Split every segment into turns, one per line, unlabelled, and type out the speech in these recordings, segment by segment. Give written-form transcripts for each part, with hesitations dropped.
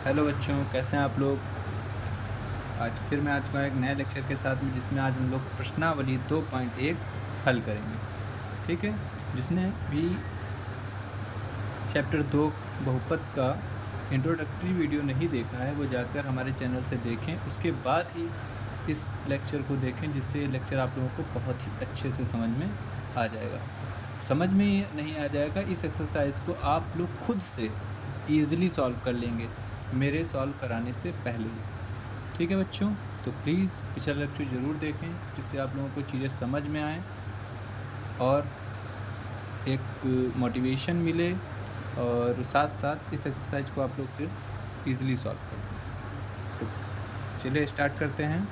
Hello बच्चों, कैसे हैं आप लोग। आज फिर मैं आ चुका हूँ एक नए लेक्चर के साथ में, जिसमें आज हम लोग प्रश्नावली 2.1 हल करेंगे। ठीक है, जिसने भी चैप्टर 2 बहुपद का इंट्रोडक्टरी वीडियो नहीं देखा है वो जाकर हमारे चैनल से देखें, उसके बाद ही इस लेक्चर को देखें, जिससे ये लेक्चर आप लोगों को बहुत ही अच्छे से समझ में आ जाएगा। समझ में नहीं आ जाएगा, इस एक्सरसाइज को आप लोग खुद से ईज़िली सॉल्व कर लेंगे मेरे सॉल्व कराने से पहले ही। ठीक है बच्चों, तो प्लीज़ पिछला लेक्चर ज़रूर देखें, जिससे आप लोगों को चीज़ें समझ में आएँ और एक मोटिवेशन मिले, और साथ साथ इस एक्सरसाइज को आप लोग फिर ईज़िली सॉल्व कर लें। तो चलिए स्टार्ट करते हैं।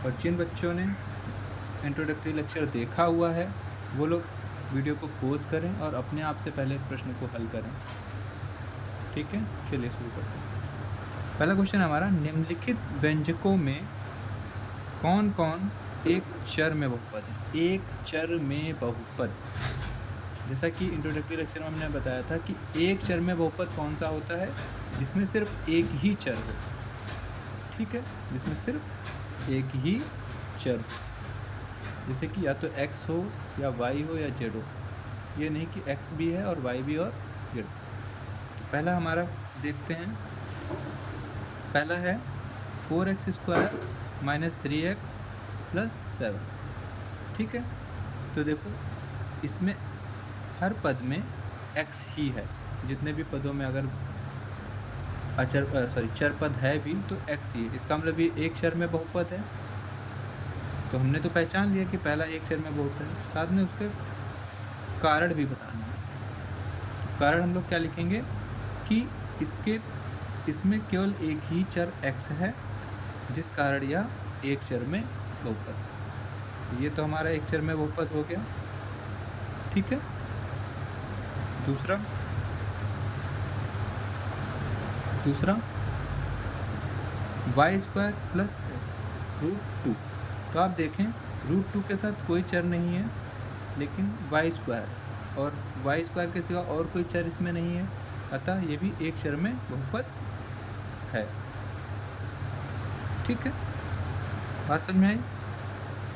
और जिन बच्चों ने इंट्रोडक्टरी लेक्चर देखा हुआ है वो लोग वीडियो को पॉज करें और अपने आप से पहले प्रश्न को हल करें। ठीक है, चलिए शुरू करते हैं। पहला क्वेश्चन हमारा, निम्नलिखित व्यंजकों में कौन कौन एक चर में बहुपद है। एक चर में बहुपद, जैसा कि इंट्रोडक्टरी लेक्चर में हमने बताया था कि एक चर में बहुपद कौन सा होता है, जिसमें सिर्फ एक ही चर हो। ठीक है, जिसमें सिर्फ एक ही चर हो, जैसे कि या तो x हो या y हो या z हो। ये नहीं कि x भी है और y भी और z। तो पहला हमारा देखते हैं, पहला है 4x² - 3x + 7। ठीक है, तो देखो इसमें हर पद में x ही है। जितने भी पदों में अगर चर पद है भी तो x ही है। इसका मतलब ये एक चर में बहुपद है। तो हमने तो पहचान लिया कि पहला एक चर में बहुपद है, साथ में उसके कारण भी बताना है। तो कारण हम लोग क्या लिखेंगे कि इसमें केवल एक ही चर x है, जिस कारण यह एक चर में बहुपद है। ये तो हमारा एक चर में बहुपद हो गया। ठीक है, दूसरा y² + x√2। तो आप देखें √2 के साथ कोई चर नहीं है, लेकिन y² और y² के सिवा और कोई चर इसमें नहीं है, अतः ये भी एक चर में बहुपद है। ठीक है, बात समझ में आई।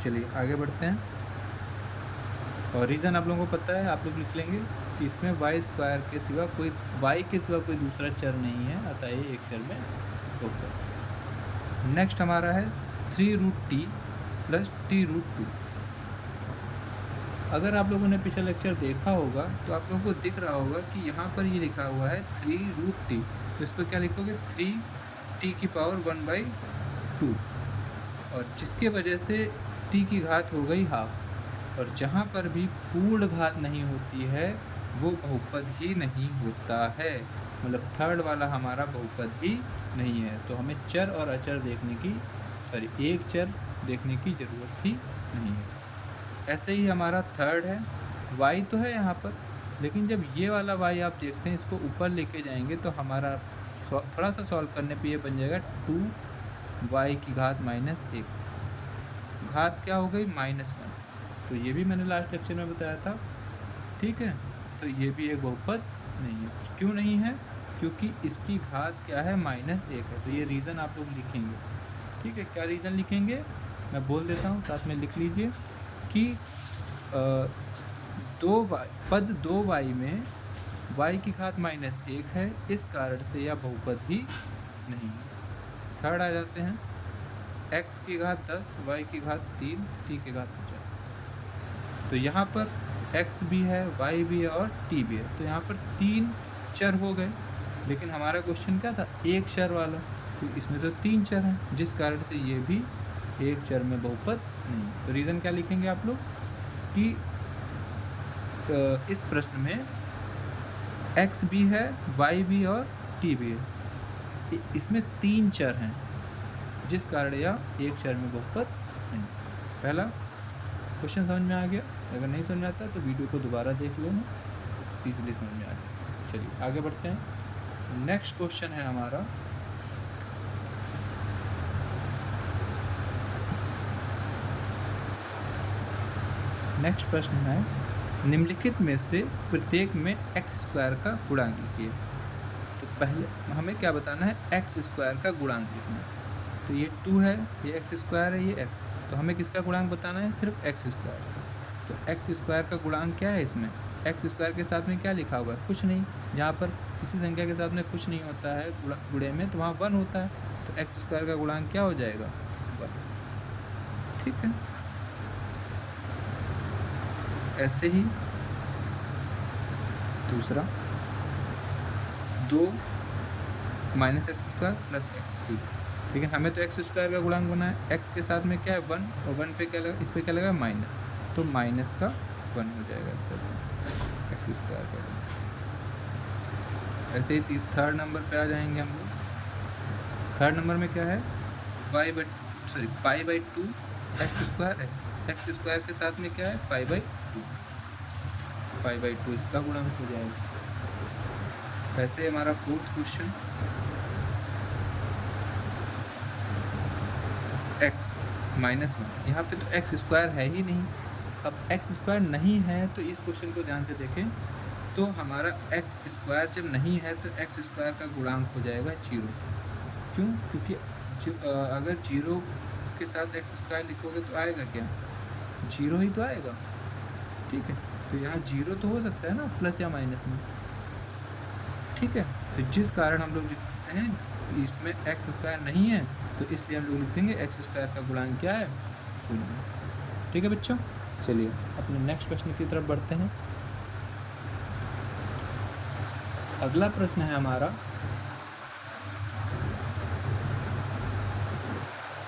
चलिए आगे बढ़ते हैं। और रीज़न आप लोगों को पता है, आप लोग लिख लेंगे कि इसमें y² के सिवा कोई y के सिवा कोई दूसरा चर नहीं है, अतः ये एक चर में बहुपद है। नेक्स्ट हमारा है 3√t + t√2। अगर आप लोगों ने पिछला लेक्चर देखा होगा तो आप लोगों को दिख रहा होगा कि यहाँ पर ये लिखा हुआ है 3√t, तो इसको क्या लिखोगे 3t⁴ और जिसके वजह से t की घात हो गई ½ और जहाँ पर भी पूर्ण घात नहीं होती है वो बहुपद ही नहीं होता है, मतलब थर्ड वाला हमारा बहुपद ही नहीं है। तो हमें चर और अचर देखने की एक चर देखने की ज़रूरत ही नहीं है। ऐसे ही हमारा थर्ड है, y तो है यहाँ पर, लेकिन जब ये वाला y आप देखते हैं, इसको ऊपर लेके जाएंगे तो हमारा थोड़ा सा सॉल्व करने पे ये बन जाएगा 2y⁻1। घात क्या हो गई -1, तो ये भी मैंने लास्ट लेक्चर में बताया था। ठीक है, तो ये भी एक बहुपद नहीं है। क्यों नहीं है? क्योंकि इसकी घात क्या है -1 है। तो ये रीज़न आप लोग लिखेंगे। ठीक है, क्या रीज़न लिखेंगे मैं बोल देता हूँ, साथ में लिख लीजिए कि पद 2y में y की घात -1 है, इस कारण से यह बहुपद ही नहीं है। थर्ड आ जाते हैं, x की घात 10, y की घात 3, t की घात 50। तो यहाँ पर x भी है, y भी है और t भी है, तो यहाँ पर 3 चर हो गए। लेकिन हमारा क्वेश्चन क्या था, एक चर वाला, तो इसमें तो 3 चर हैं, जिस कारण से ये भी एक चर में बहुपद नहीं। तो रीज़न क्या लिखेंगे आप लोग कि इस प्रश्न में x भी है, y भी और t भी है, इसमें 3 चर हैं, जिस कारण यह एक चर में बहुपद नहीं। पहला क्वेश्चन समझ में आ गया। अगर नहीं समझ में आता तो वीडियो को दोबारा देख लेना, ईजिली समझ में आ जाए। चलिए आगे बढ़ते हैं। नेक्स्ट क्वेश्चन है हमारा, नेक्स्ट प्रश्न है, निम्नलिखित में से प्रत्येक में x² का गुणांक लिखिए। तो पहले हमें क्या बताना है, एक्स स्क्वायर का गुणांक लिखना है। तो ये 2 है, ये एक्स स्क्वायर है, ये एक्स, तो हमें किसका गुणांक बताना है, सिर्फ एक्स स्क्वायर का। तो एक्स स्क्वायर का गुणांक क्या है, इसमें एक्स स्क्वायर के साथ में क्या लिखा हुआ है, कुछ नहीं। जहाँ पर किसी संख्या के साथ में कुछ नहीं होता है गुणे में, तो वहाँ 1 होता है, तो एक्स स्क्वायर का गुणांक क्या हो जाएगा, 1। ठीक है, ऐसे ही दूसरा 2 minus x square plus x cube, लेकिन हमें तो एक्स स्क्वायर का गुणांक बना है, एक्स के साथ में क्या है 1, और 1 पे क्या लगा, इस पे क्या लगा माइनस, तो माइनस का 1 हो जाएगा इसका गुणांक, एक्स स्क्वायर का गुणांक। ऐसे ही थर्ड नंबर पे आ जाएंगे हम लोग। थर्ड नंबर में क्या है, pi by 2 x square x square के साथ में क्या है पाई बाई 2 इसका गुणांक हो जाएगा। ऐसे हमारा फोर्थ क्वेश्चन, x माइनस 1, यहाँ पे तो एक्स स्क्वायर है ही नहीं। अब एक्स स्क्वायर नहीं है तो इस क्वेश्चन को ध्यान से देखें, तो हमारा एक्स स्क्वायर जब नहीं है तो एक्स स्क्वायर का गुणांक हो जाएगा 0। क्यों, क्योंकि अगर 0 के साथ एक्स स्क्वायर लिखोगे तो आएगा क्या, 0 ही तो आएगा। ठीक है, तो यहाँ 0 तो हो सकता है ना प्लस या माइनस में। ठीक है, तो जिस कारण हम लोग लिखते हैं इसमें एक्स स्क्वायर नहीं है, तो इसलिए हम लोग लिख देंगे एक्स स्क्वायर का गुणांक क्या है, 0। ठीक है बच्चों, चलिए अपने नेक्स्ट प्रश्न की तरफ बढ़ते हैं। अगला प्रश्न है हमारा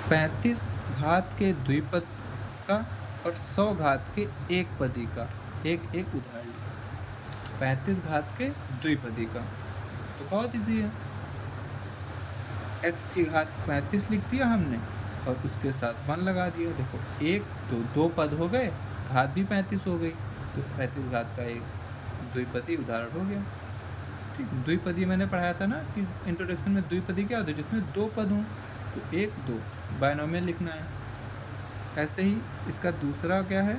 35 घात के द्विपद का और 100 घात के एक पदी का एक उदाहरण। 35 घात के द्विपदी का तो बहुत इजी है, x की घात 35 लिख दिया हमने और उसके साथ 1 लगा दिया। देखो 1 2 2 पद हो गए, घात भी 35 हो गई, तो 35 घात का एक द्विपदी उदाहरण हो गया। ठीक, द्विपदी मैंने पढ़ाया था ना कि इंट्रोडक्शन में, द्विपदी क्या होता है, जिसमें 2 पद हों, तो 1 2 बायनोमियल लिखना है। ऐसे ही इसका दूसरा क्या है,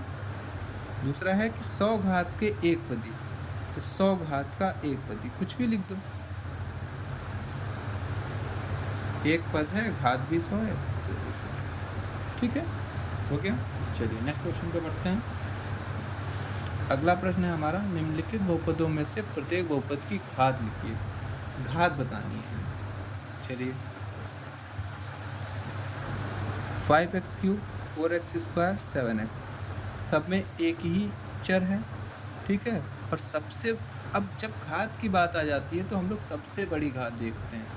दूसरा है कि 100 घात के एक पदी, तो 100 घात का एक पदी कुछ भी लिख दो, एक पद है, घात भी 100 है, तो ठीक है, हो गया। चलिए नेक्स्ट क्वेश्चन पे बढ़ते हैं। अगला प्रश्न है हमारा, निम्नलिखित बहुपदों में से प्रत्येक बहुपद की घात लिखिए, घात बतानी है। चलिए 5x cube 4x square 7x, सब में एक ही चर है। ठीक है, और सबसे, अब जब घात की बात आ जाती है तो हम लोग सबसे बड़ी घात देखते हैं।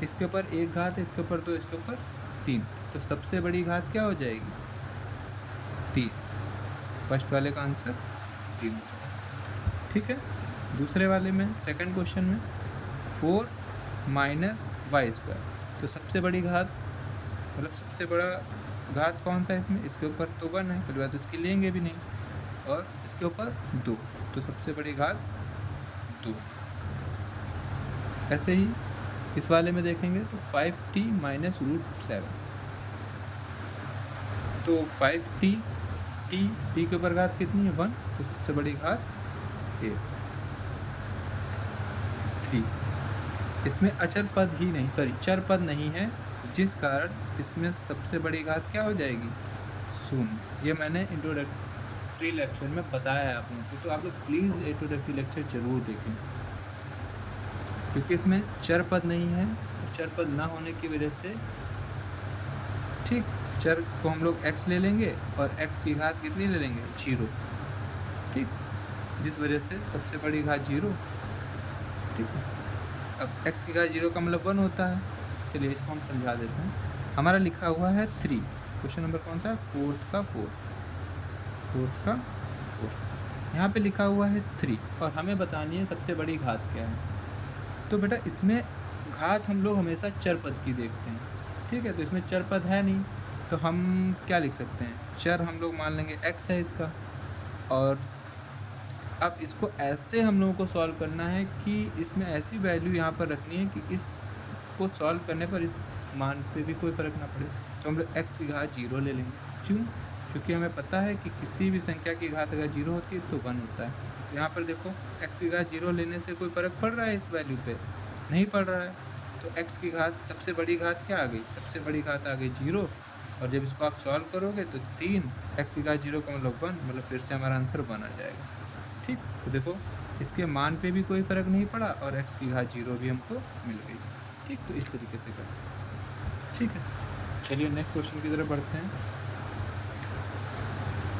इसके ऊपर एक घात है, इसके ऊपर 2, इसके ऊपर 3, तो सबसे बड़ी घात क्या हो जाएगी, 3। फर्स्ट वाले का आंसर 3। ठीक है, दूसरे वाले में, सेकंड क्वेश्चन में 4 माइनस वाई स्क्वायर, तो सबसे बड़ी घात, मतलब सबसे बड़ा घात कौन सा है इसमें, इसके ऊपर तो 1 है, पहली बात तो इसकी लेंगे भी नहीं, और इसके ऊपर 2, तो सबसे बड़ी घात 2। ऐसे ही इस वाले में देखेंगे तो 5t माइनस √7, तो 5t, t के ऊपर घात कितनी है 1, तो सबसे बड़ी घात 3। इसमें अचर पद ही नहीं, सॉरी चर पद नहीं है, जिस कारण इसमें सबसे बड़ी घात क्या हो जाएगी, 0। ये मैंने इंट्रोडक्टरी लेक्चर में बताया है आप लोगों को, तो आप लोग प्लीज़ इंट्रोडक्टरी लेक्चर ज़रूर देखें, क्योंकि इसमें चर पद नहीं है। चर पद ना होने की वजह से, ठीक, चर को हम लोग x ले लेंगे और x की घात कितनी ले लेंगे, 0। ठीक, जिस वजह से सबसे बड़ी घात 0। ठीक है, अब x की घात 0 का मतलब 1 होता है। चलिए इसको हम समझा देते हैं। हमारा लिखा हुआ है 3, क्वेश्चन नंबर कौन सा है, फोर्थ का 4, यहाँ पे लिखा हुआ है 3 और हमें बतानी है सबसे बड़ी घात क्या है। तो बेटा इसमें घात हम लोग हमेशा चर पद की देखते हैं। ठीक है, तो इसमें चर पद है नहीं, तो हम क्या लिख सकते हैं, चर हम लोग मान लेंगे x है इसका, और अब इसको ऐसे हम लोगों को सॉल्व करना है कि इसमें ऐसी वैल्यू यहाँ पर रखनी है कि इसको सॉल्व करने पर इस मान पे भी कोई फ़र्क ना पड़े। तो हम लोग x की घात 0 ले लेंगे। क्यों, क्योंकि हमें पता है कि किसी भी संख्या की घात अगर 0 होती है तो 1 होता है। तो यहाँ पर देखो x की घात 0 लेने से कोई फ़र्क पड़ रहा है इस वैल्यू पे, नहीं पढ़ रहा है, तो x की घात सबसे बड़ी घात क्या आ गई, सबसे बड़ी घात आ गई 0। और जब इसको आप सॉल्व करोगे तो 3 x की घात 0 का मतलब 1, मतलब फिर से हमारा आंसर 1 आ जाएगा। ठीक, तो देखो इसके मान पे भी कोई फ़र्क नहीं पड़ा और x की घात 0 भी हमको मिल गई। ठीक, तो इस तरीके से करते हैं। ठीक है, चलिए नेक्स्ट क्वेश्चन की तरफ बढ़ते हैं।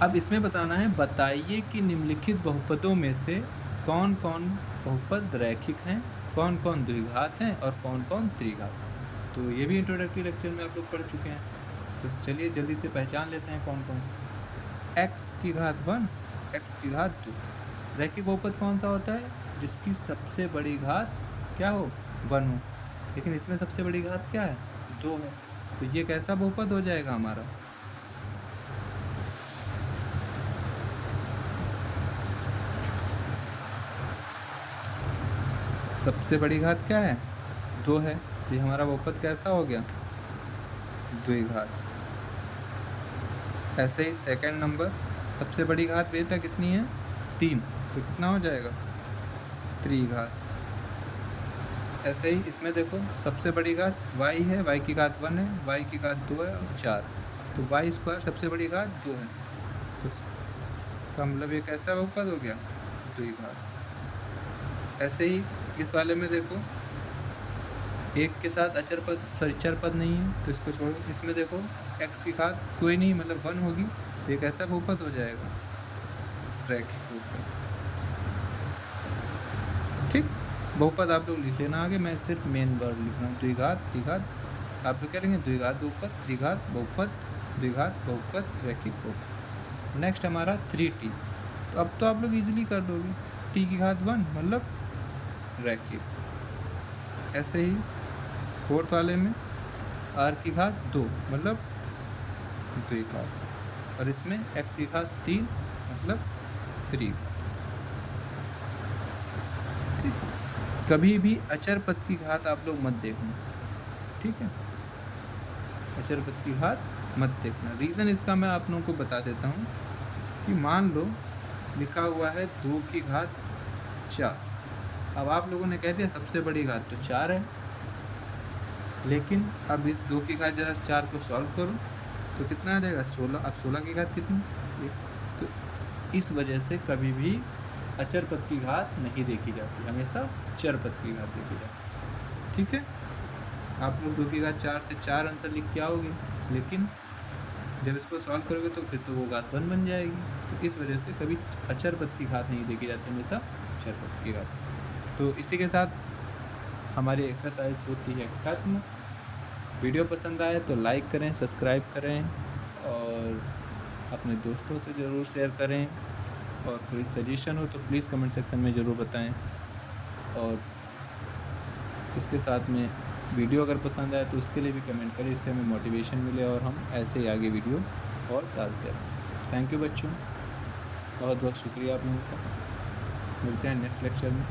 अब इसमें बताना है, बताइए कि निम्नलिखित बहुपदों में से कौन कौन बहुपद रैखिक हैं, कौन कौन द्विघात हैं और कौन कौन त्रिघात। तो ये भी इंट्रोडक्टरी लेक्चर में आप लोग पढ़ चुके हैं, तो चलिए जल्दी से पहचान लेते हैं कौन कौन से। x की घात 1, x की घात 2। रैखिक बहुपद कौन सा होता है, जिसकी सबसे बड़ी घात क्या हो, 1 हो, लेकिन इसमें सबसे बड़ी घात क्या है, 2 है। तो ये कैसा बहुपद हो जाएगा हमारा, सबसे बड़ी घात क्या है, 2 है, तो ये हमारा बहुपद कैसा हो गया, द्विघात। ऐसे ही सेकंड नंबर, सबसे बड़ी घात बेटा कितनी है, 3, तो कितना हो जाएगा, त्रिघात। ऐसे ही इसमें देखो सबसे बड़ी घात y है, y की घात 1 है, y की घात 2 है और 4, तो y स्क्वायर सबसे बड़ी घात 2 है, तो इसका मतलब ये कैसा बहुपद हो गया, द्विघात। ऐसे ही इस वाले में देखो एक के साथ अचर पद, सॉरी चर पद नहीं है, तो इसको छोड़ो। इसमें देखो x की घात कोई नहीं, मतलब 1 होगी, तो एक ऐसा बहुपद हो जाएगा, रैखिक बहुपद। ठीक, बहुपद आप लोग लिख लेना आगे, मैं सिर्फ मेन वर्ड लिख रहा हूँ, द्विघात त्रिघात, आप लोग क्या लेंगे, द्विघात बहुपद, त्रिघात बहुपद, द्विघात बहुपद, रैखिक बहुपद। नेक्स्ट हमारा 3t, तो अब तो आप लोग इजीली कर दोगे, t की घात 1 मतलब रैखिक। ऐसे ही फोर्थ वाले में r की घात 2 मतलब द्विघात, और इसमें x की घात 3 मतलब त्रिघात। कभी भी अचर पद की घात आप लोग मत देखना, ठीक है, अचर पद की घात मत देखना। रीज़न इसका मैं आप लोगों को बता देता हूँ कि मान लो लिखा हुआ है 2 की घात 4, अब आप लोगों ने कह दिया सबसे बड़ी घात तो 4 है, लेकिन अब इस 2 की घात जरा 4 को सॉल्व करो तो कितना आ जाएगा, 16। अब 16 की घात कितनी, तो इस वजह से कभी भी अचर पद की घात नहीं देखी जाती, हमेशा चर पद की घात देखी जाती। ठीक है, आप लोग 2 की घात 4 से 4 आंसर लिख के आओगे, लेकिन जब इसको सॉल्व करोगे तो फिर तो वो घात 1 बन जाएगी, तो इस वजह से कभी अचर पद की घात नहीं देखी जाती, हमेशा चर पद की घात। तो इसी के साथ हमारी एक्सरसाइज होती है खत्म। वीडियो पसंद आए तो लाइक करें, सब्सक्राइब करें और अपने दोस्तों से ज़रूर शेयर करें, और कोई सजेशन हो तो प्लीज़ कमेंट सेक्शन में ज़रूर बताएं। और इसके साथ में वीडियो अगर पसंद आए तो उसके लिए भी कमेंट करें, इससे हमें मोटिवेशन मिले और हम ऐसे ही आगे वीडियो और डालते रहें। थैंक यू बच्चों, बहुत बहुत शुक्रिया आप लोगों का। मिलते हैं नेक्स्ट लेक्चर में।